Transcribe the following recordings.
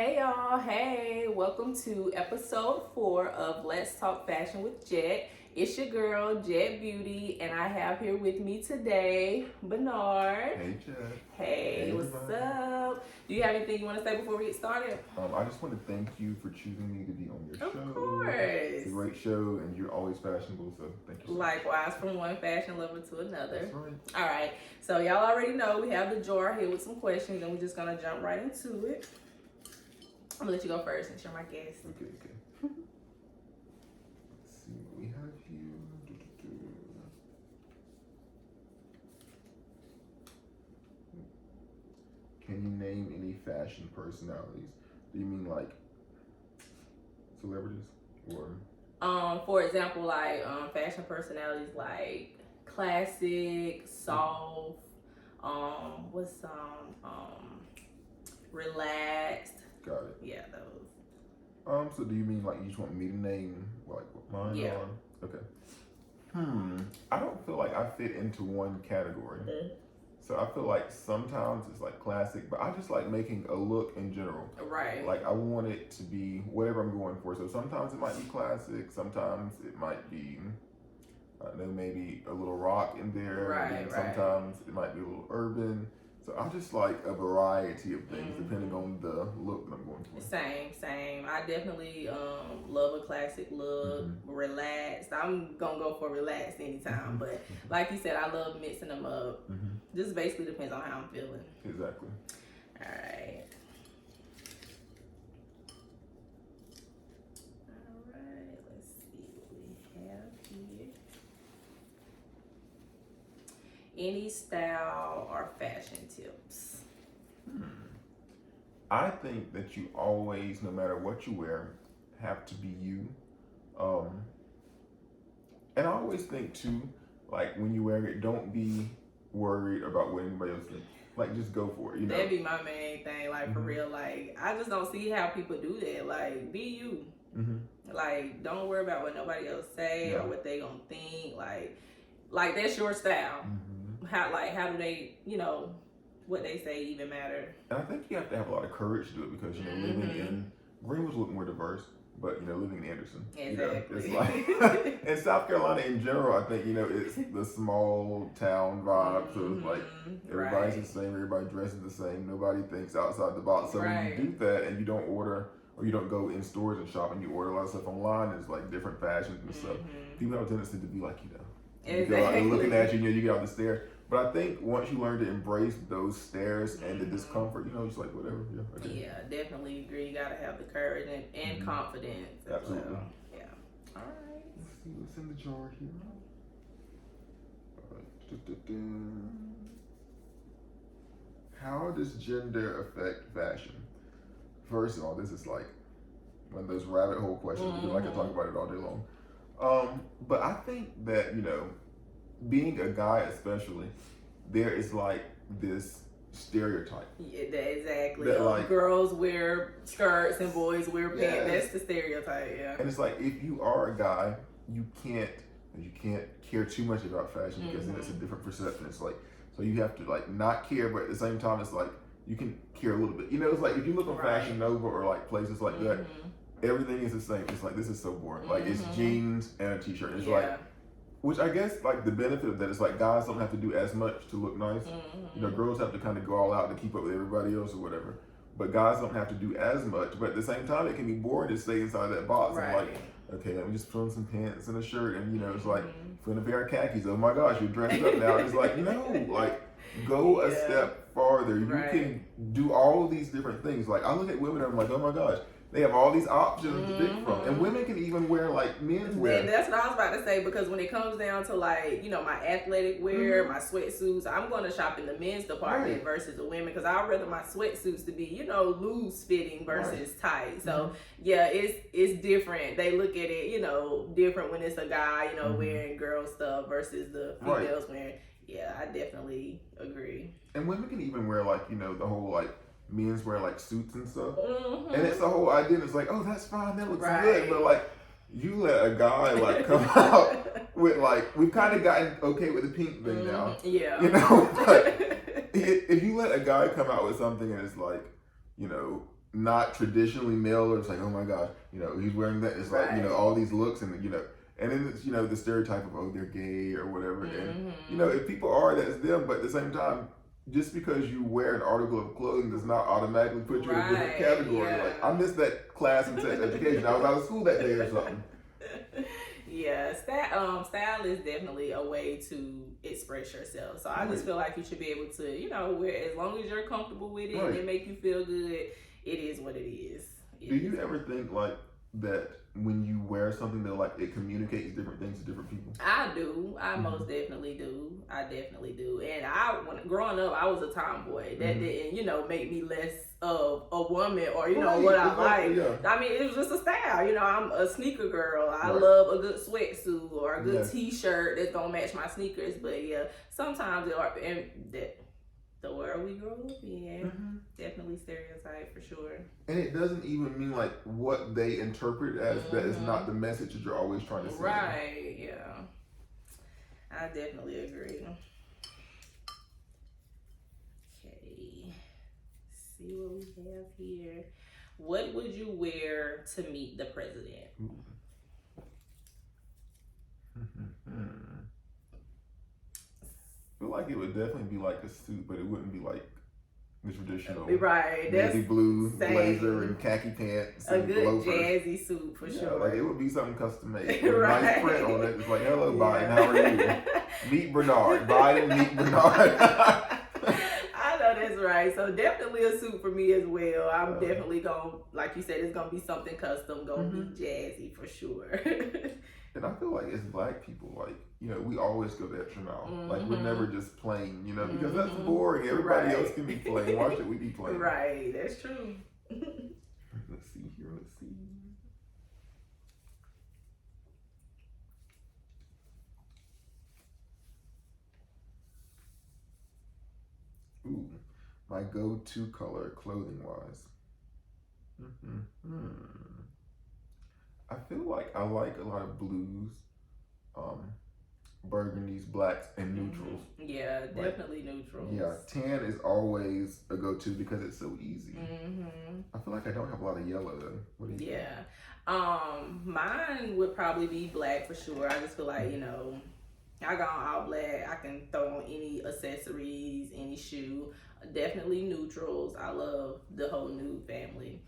Hey y'all, hey, welcome to episode 4 of Let's Talk Fashion with Jett. It's your girl, Jett Beauty, and I have here with me today, Bernard. Hey, Jett. Hey, what's everybody. up? Do you have anything you want to say before we get started? I just want to thank you for choosing me to be on your show. Of course. It's a great show, and you're always fashionable, so thank you so much. Likewise, from one fashion lover to another. That's right. All right, so y'all already know we have the jar here with some questions, and we're just going to jump right into it. I'm going to let you go first since you're my guest. Okay. Let's see what we have here. Can you name any fashion personalities? Do you mean like celebrities or? For example, like fashion personalities like classic, soft, what's relaxed. Got it. Yeah, those. So do you mean like you just want me to name like what mine Yeah. are? Okay. I don't feel like I fit into one category. Mm-hmm. So I feel like sometimes it's like classic, but I just like making a look in general. Right. Like I want it to be whatever I'm going for. So sometimes it might be classic, sometimes it might be, I don't know, maybe a little rock in there. Right, And right. sometimes it might be a little urban. So I just like a variety of things depending on the look that I'm going for. Same. I definitely love a classic look, relaxed. I'm gonna go for relaxed anytime, but like you said, I love mixing them up. Just basically depends on how I'm feeling. Exactly. All right. Let's see what we have here. Any style or fashion tips? I think that you always, no matter what you wear, have to be you. And I always think too, like when you wear it, don't be worried about what anybody else thinks. Like just go for it, you know. That'd be my main thing, like for real. Like I just don't see how people do that. Like be you. Like don't worry about what nobody else say or what they gonna think. Like that's your style. How do they, what they say even matter? And I think you have to have a lot of courage to do it because living in Greenwood's a little more diverse, but living in Anderson, Exactly. it's like in South Carolina in general. I think it's the small town vibe, so it's like everybody's the same, everybody dresses the same, nobody thinks outside the box. So when you do that and you don't order or you don't go in stores and shop and you order a lot of stuff online, it's like different fashions and stuff. People have a tendency to be like, you go out and looking at you, you get out the stairs. But I think once you learn to embrace those stares and the discomfort, just like whatever. Yeah, definitely agree. You gotta have the courage and confidence. Absolutely. Well. Yeah. All right. Let's see what's in the jar here. All right. How does gender affect fashion? First of all, this is like one of those rabbit hole questions. I can talk about it all day long. But I think that, being a guy especially, there is like this stereotype. Yeah, exactly. That, like, girls wear skirts and boys wear pants. Yes. That's the stereotype, yeah. And it's like if you are a guy, you can't care too much about fashion because then it's a different perception. It's like so you have to like not care, but at the same time it's like you can care a little bit. It's like if you look on Fashion Nova or like places like that, everything is the same. It's like this is so boring. Like it's jeans and a t-shirt. It's like, which I guess like the benefit of that is like guys don't have to do as much to look nice. Girls have to kind of go all out to keep up with everybody else or whatever. But guys don't have to do as much. But at the same time, it can be boring to stay inside that box. Right. And like, okay, let me just put on some pants and a shirt, and it's like put on a pair of khakis. Oh my gosh, you're dressed up now. It's like like go a step farther. You can do all of these different things. Like I look at women and I'm like, oh my gosh. They have all these options to pick from. And women can even wear like men's wear. And that's what I was about to say, because when it comes down to like, my athletic wear, my sweatsuits, I'm going to shop in the men's department versus the women, because I'd rather my sweatsuits to be, loose fitting versus tight. So yeah, it's different. They look at it, different when it's a guy, wearing girl stuff versus the females wearing. Yeah, I definitely agree. And women can even wear like, the whole like, men's wear like suits and stuff, and it's the whole idea. It's like, oh, that's fine, that looks good, but like, you let a guy like come out with like, we've kind of gotten okay with the pink thing now, but if you let a guy come out with something and it's like, not traditionally male, or it's like, oh my gosh, he's wearing that. It's like, all these looks, and and then it's, the stereotype of, oh, they're gay or whatever. And if people are, that's them. But at the same time, just because you wear an article of clothing does not automatically put you in a different category. Yeah. Like, I missed that class in sex education. I was out of school that day or something. Yeah, style is definitely a way to express yourself. So I just feel like you should be able to, wear, as long as you're comfortable with it and it make you feel good, it is what it is. Do you ever think like that when you wear something that like it communicates different things to different people? I do. I most definitely do. I definitely do. And when growing up, I was a tomboy. That didn't, make me less of a woman or what I like. Yeah. I mean, it was just a style. I'm a sneaker girl. I love a good sweatsuit or a good T-shirt that's gonna match my sneakers. But yeah, sometimes the world we grow up in, definitely stereotype for sure. And it doesn't even mean like what they interpret as that is not the message that you're always trying to say. Right, yeah. I definitely agree. Okay. See what we have here. What would you wear to meet the president? I feel like it would definitely be like a suit, but it wouldn't be like the traditional navy blue blazer and khaki pants. A and good loafers. Jazzy suit for sure. Like it would be something custom made. With a nice print on it. It's like, hello, Biden, how are you? Meet Bernard. Biden, meet Bernard. I know that's right. So definitely a suit for me as well. I'm definitely going, like you said, it's going to be something custom, going to be jazzy for sure. And I feel like as Black people, like, we always go the extra mile. Like, we're never just plain, because that's boring. Everybody else can be plain. Why should we be plain? Right, that's true. Let's see here. Ooh, my go-to color, clothing-wise. I feel like I like a lot of blues, burgundies, blacks, and neutrals. Yeah, definitely neutrals. Yeah, tan is always a go-to because it's so easy. I feel like I don't have a lot of yellow though. What do you think? Mine would probably be black for sure. I just feel like, I got on all black. I can throw on any accessories, any shoe. Definitely neutrals. I love the whole nude family.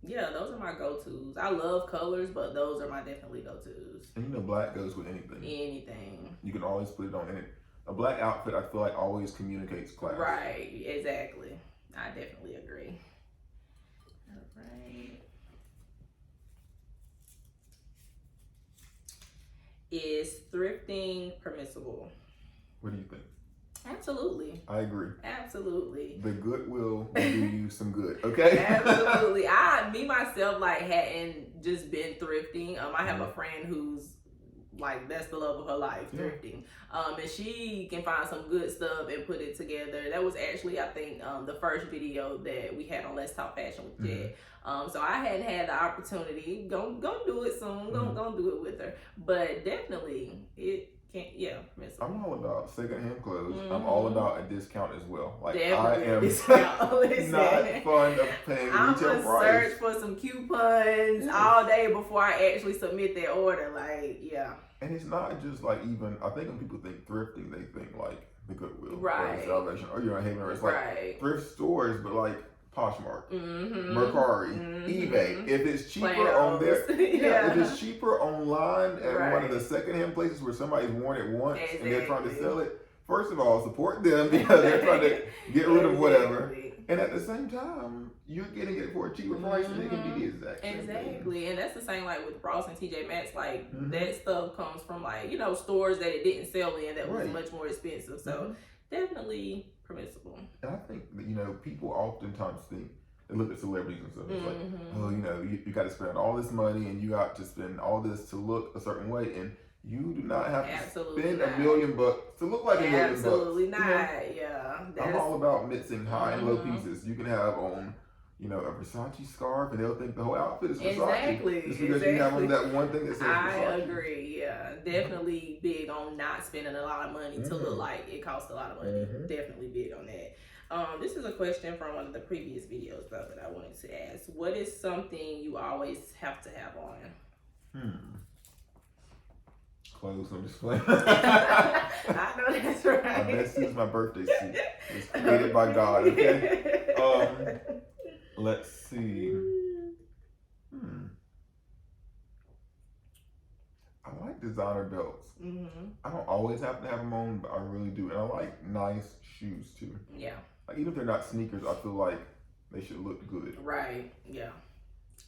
Yeah, those are my go-tos. I love colors, but those are my definitely go-tos. And black goes with anything. Anything. You can always put it on. And a black outfit, I feel like, always communicates class. Right, exactly. I definitely agree. All right. Is thrifting permissible? What do you think? Absolutely. I agree. Absolutely. The Goodwill will do you some good, okay? Absolutely. Me myself, hadn't just been thrifting. I have a friend who's that's the love of her life, thrifting. And she can find some good stuff and put it together. That was actually, I think, the first video that we had on Let's Talk Fashion with Jett. So I hadn't had the opportunity. Go do it soon. Go do it with her. But definitely, it can't. Permissible. I'm all about secondhand clothes. I'm all about a discount as well. Definitely I am not fond of paying I'm retail gonna price. search for some coupons all day before I actually submit that order. And it's not just even, I think when people think thrifting, they think the Goodwill or the Salvation or Haven, or it's thrift stores, but Poshmark, Mercari, eBay. If it's cheaper on there, if it's cheaper online at one of the secondhand places where somebody's worn it once and they're trying to sell it, first of all, support them because they're trying to get rid of whatever. And at the same time, you're getting it for a cheaper price and it can be the exact same thing. And that's the same with Ross and TJ Maxx. That stuff comes from stores that it didn't sell in that was much more expensive. So definitely permissible. And I think that, people oftentimes think, they look at celebrities and stuff. It's you got to spend all this money and you got to spend all this to look a certain way. And you do not have to spend $1 million to look like $1 million. Absolutely not. I'm all about mixing high and low pieces. You can have on, a Versace scarf, and they'll think the whole outfit is Versace. Exactly. Just because you have on that one thing that says Versace. I agree. Yeah, definitely big on not spending a lot of money to look like it costs a lot of money. Definitely big on that. This is a question from one of the previous videos though that I wanted to ask. What is something you always have to have on? Clothes, I'm just playing. I know that's right. My best suit is my birthday suit. It's created by God, okay? Let's see. I like designer belts. I don't always have to have them on, but I really do. And I like nice shoes too. Yeah. Like even if they're not sneakers, I feel like they should look good. Right. Yeah.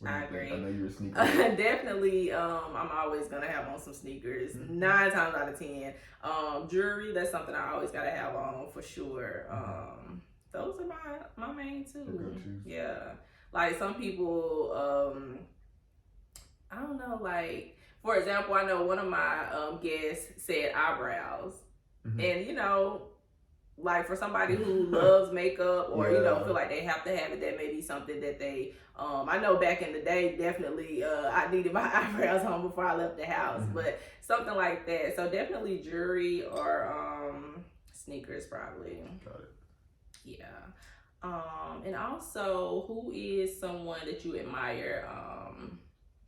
I agree. I know you're a sneaker. Definitely, I'm always gonna have on some sneakers. 9 times out of 10. Jewelry, that's something I always gotta have on for sure. Those are my main two. Yeah. Like some people, I don't know, like for example, I know one of my guests said eyebrows. And you know, like for somebody who loves makeup or you know feel like they have to have it, that may be something that they I know back in the day definitely I needed my eyebrows on before I left the house, but something like that. So definitely jewelry or sneakers probably. Got it. Yeah. And also, who is someone that you admire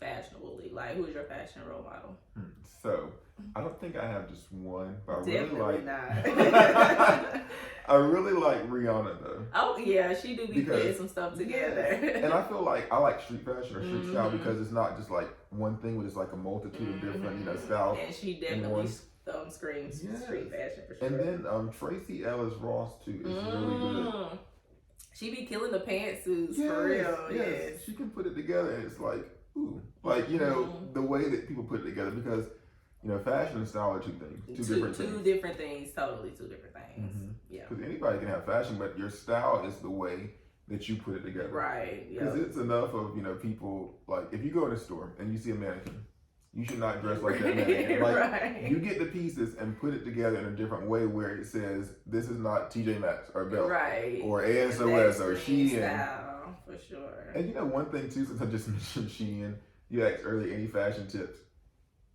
fashionably? Like, who is your fashion role model? So I don't think I have just one, but I Definitely really like. not. I really like Rihanna though. Oh yeah, she do be putting some stuff together. And I feel like I like street fashion or street style because it's not just like one thing, but it's like a multitude of different styles. And she definitely screams street fashion for sure. And then Tracy Ellis Ross too is really good. She be killing the pantsuits for real. Yes, she can put it together, and it's like ooh, like you know the way that people put it together because. You know, fashion and style are two things. Two different things. Totally two different things. Yeah. Because anybody can have fashion, but your style is the way that you put it together. Right. Because it's enough of, you know, people, like, if you go in a store and you see a mannequin, you should not dress like that mannequin. Like, you get the pieces and put it together in a different way where it says, this is not TJ Maxx or Belt. Right. Or ASOS or Shein. Style, for sure. And you know, one thing, too, since I just mentioned Shein, you asked earlier, any fashion tips?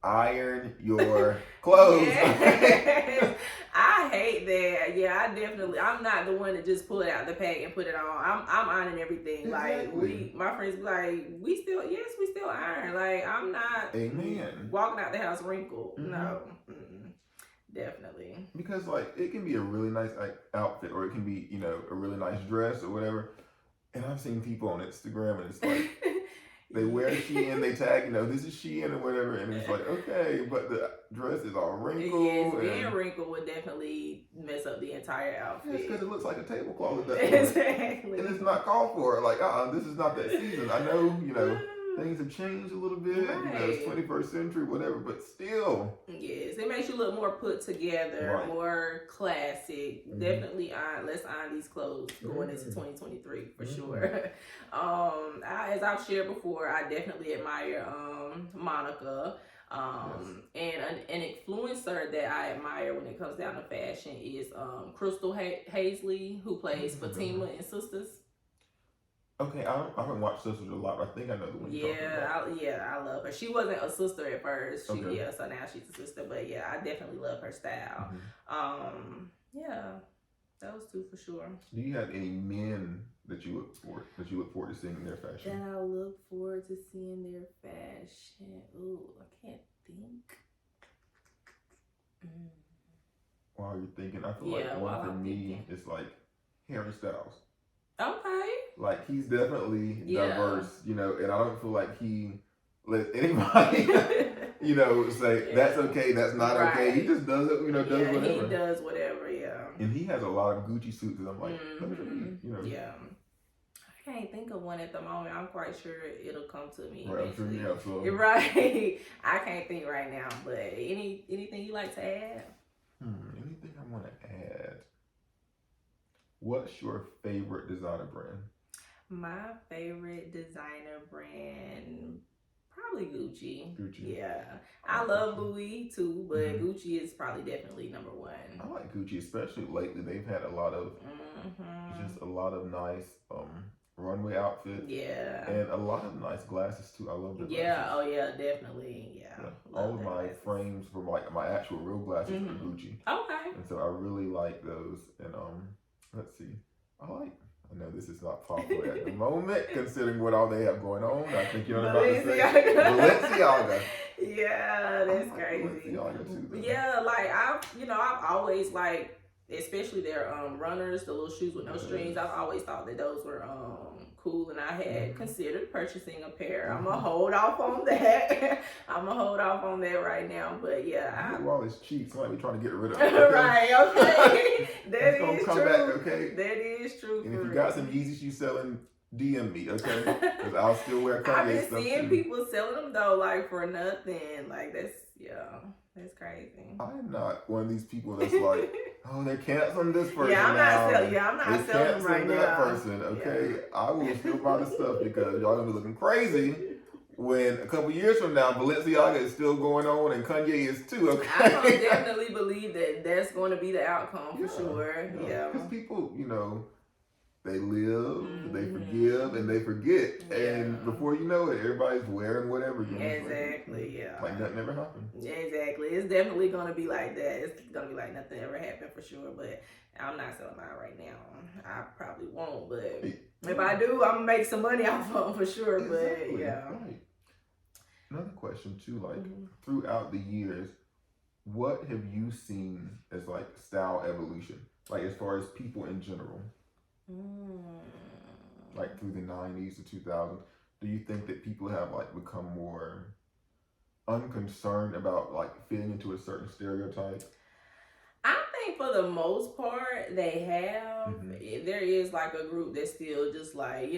Iron your clothes. Yes. I hate that. Yeah, I'm not the one to just pull it out the pack and put it on. I'm ironing everything. Exactly. Like my friends be like, we still iron. Like I'm not walking out the house wrinkled. No. Definitely. Because like it can be a really nice outfit or it can be, you know, a really nice dress or whatever. And I've seen people on Instagram and it's like they wear Shein, they tag, you know, this is Shein or whatever, and it's like, okay, but the dress is all wrinkled. Yes, being wrinkled would definitely mess up the entire outfit. Yes, because it looks like a tablecloth at that point. Exactly. And it's not called for. Like, this is not that season. I know, you know, things have changed a little bit. Right. You know, it's 21st century, whatever, but still. Yes, it makes you look more put together, more classic. Definitely let's iron these clothes going into 2023 for sure. As I've shared before, I definitely admire Monica. And an influencer that I admire when it comes down to fashion is Crystal Hazley, who plays Fatima in Sisters. Okay, I haven't watched Sisters a lot, but I think I know the one you're talking about. I love her. She wasn't a sister at first. So now she's a sister. But yeah, I definitely love her style. Those two for sure. Do you have any men that you look forward to seeing in their fashion? That I look forward to seeing their fashion. Ooh, I can't think. While you're thinking, I feel like one for me is like Harry Styles. Okay. Like he's definitely diverse, you know, and I don't feel like he lets anybody, you know, say that's okay, that's not okay. He just does it, you know, does whatever. He does whatever, yeah. And he has a lot of Gucci suits, and I'm like, let me show you, you know. Yeah. I can't think of one at the moment. I'm quite sure it'll come to me. Right, I'm sure you have some. Right. I can't think right now, but anything you like to add? Anything I want to add? What's your favorite designer brand? My favorite designer brand, probably Gucci. Gucci. Yeah. I love Louis too, but Gucci is probably definitely number one. I like Gucci, especially lately. They've had a lot of just a lot of nice runway outfits. Yeah. And a lot of nice glasses too. I love the glasses. Yeah, oh yeah, definitely. Yeah. All of my frames from like my actual real glasses are Gucci. Okay. And so I really like those. And let's see. I know this is not popular at the moment, considering what all they have going on. I think you know what I'm about to say. Balenciaga. Yeah, that's crazy. Balenciaga too, though. Yeah, like I've always like, especially their runners, the little shoes with no strings. I've always thought that those were cool, and I had considered purchasing a pair. I'm gonna hold off on that. I'm gonna hold off on that right now. But yeah, all this cheap, so like we're trying to get rid of it. Okay? Right? Okay, that is come true. Back, okay, that is true. And if you got some Yeezys you selling, DM me, okay? Because I'll still wear Kanye I've been stuff seeing too. people selling them though, like for nothing. Like that's crazy. I'm not one of these people that's like, oh, they're canceling this person. I'm now. not selling them right that now. person, okay? Yeah. I will still buy the stuff because y'all gonna be looking crazy when a couple years from now Balenciaga is still going on and Kanye is too, okay? I don't definitely believe that that's going to be the outcome for sure. Yeah. Because people, they live, they forgive, and they forget. Yeah. And before you know it, everybody's wearing whatever. Exactly, yeah. Like nothing ever happened. Exactly. It's definitely going to be like that. It's going to be like nothing ever happened for sure. But I'm not selling mine right now. I probably won't. But if I do, I'm going to make some money off of them for sure. Exactly. But yeah. Right. Another question too, like throughout the years, what have you seen as like style evolution? Like as far as people in general? Like through the 90s to 2000s, do you think that people have like become more unconcerned about like fitting into a certain stereotype? I think for the most part they have. There is like a group that's still just like,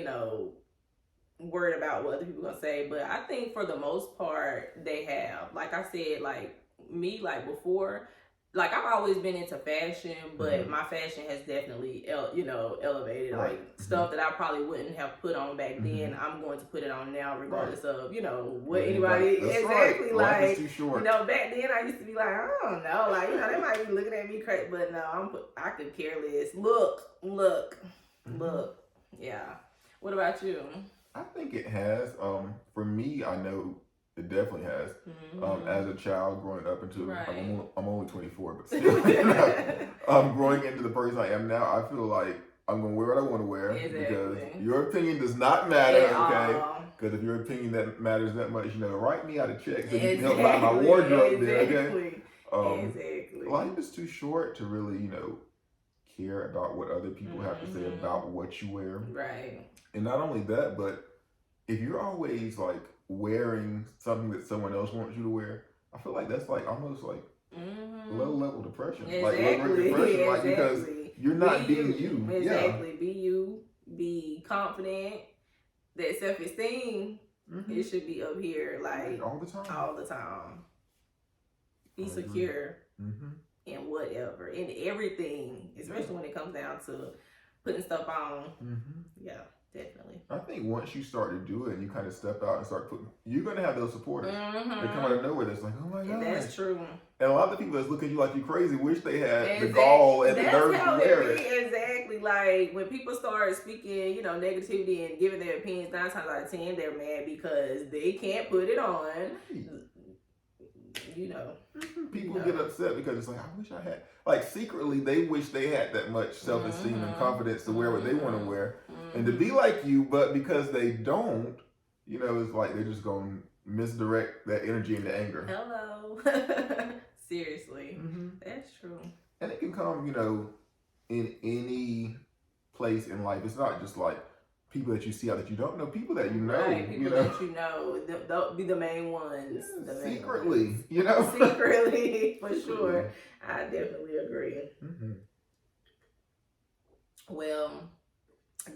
worried about what other people gonna say, but I think for the most part they have. Like I said, like me, like before, like I've always been into fashion, but my fashion has definitely elevated. Right. Like stuff that I probably wouldn't have put on back then, I'm going to put it on now, regardless of what anybody exactly Life like. is too short. Back then I used to be like, I don't know, like they might be looking at me crazy, but no, I could care less. Look, yeah. What about you? I think it has. For me, I know it definitely has. As a child growing up into, I'm only 24, but still, growing into the person I am now, I feel like I'm gonna wear what I want to wear because your opinion does not matter, okay? Because if your opinion that matters that much, write me out a check so you can help buy my wardrobe there, okay? Life is too short to really, care about what other people have to say about what you wear. Right. And not only that, but if you're always like wearing something that someone else wants you to wear, I feel like that's like almost like low level depression. Like low grade depression, like because you're not being you. Exactly. Be you. Be confident. That self-esteem, it should be up here like all the time. All the time. Be secure in whatever, in everything, especially when it comes down to putting stuff on. Yeah. Definitely. I think once you start to do it and you kind of step out and start putting, you're going to have those supporters. They come out of nowhere that's like, oh my God. That's true. And a lot of the people that's looking at you like you crazy wish they had the gall and the nerve to wear it. Exactly. Like when people start speaking, negativity and giving their opinions, 9 times out of 10, they're mad because they can't put it on. People get upset because it's like, I wish I had. Like secretly, they wish they had that much self-esteem and confidence to wear what they want to wear and to be like you, but because they don't, it's like they're just going to misdirect that energy into anger. Hello. Seriously. That's true. And it can come, in any place in life. It's not just like people that you see out that you don't know, people that you know. Right, people that you know. They'll be the main ones. Secretly, Secretly, for sure. I definitely agree. Well,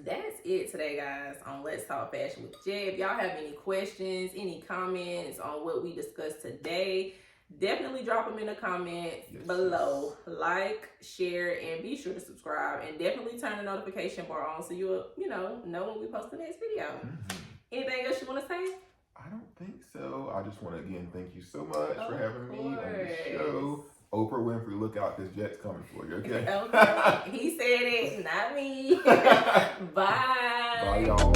that's it today, guys, on Let's Talk Fashion with Jett. If y'all have any questions, any comments on what we discussed today, definitely drop them in the comments below. Like, share, and be sure to subscribe. And definitely turn the notification bar on so you'll, know when we post the next video. Anything else you want to say? I don't think so. I just want to, again, thank you so much for having me on the show. Oprah Winfrey, look out, because Jett's coming for you, okay? Okay. He said it, not me. Bye. Bye, y'all.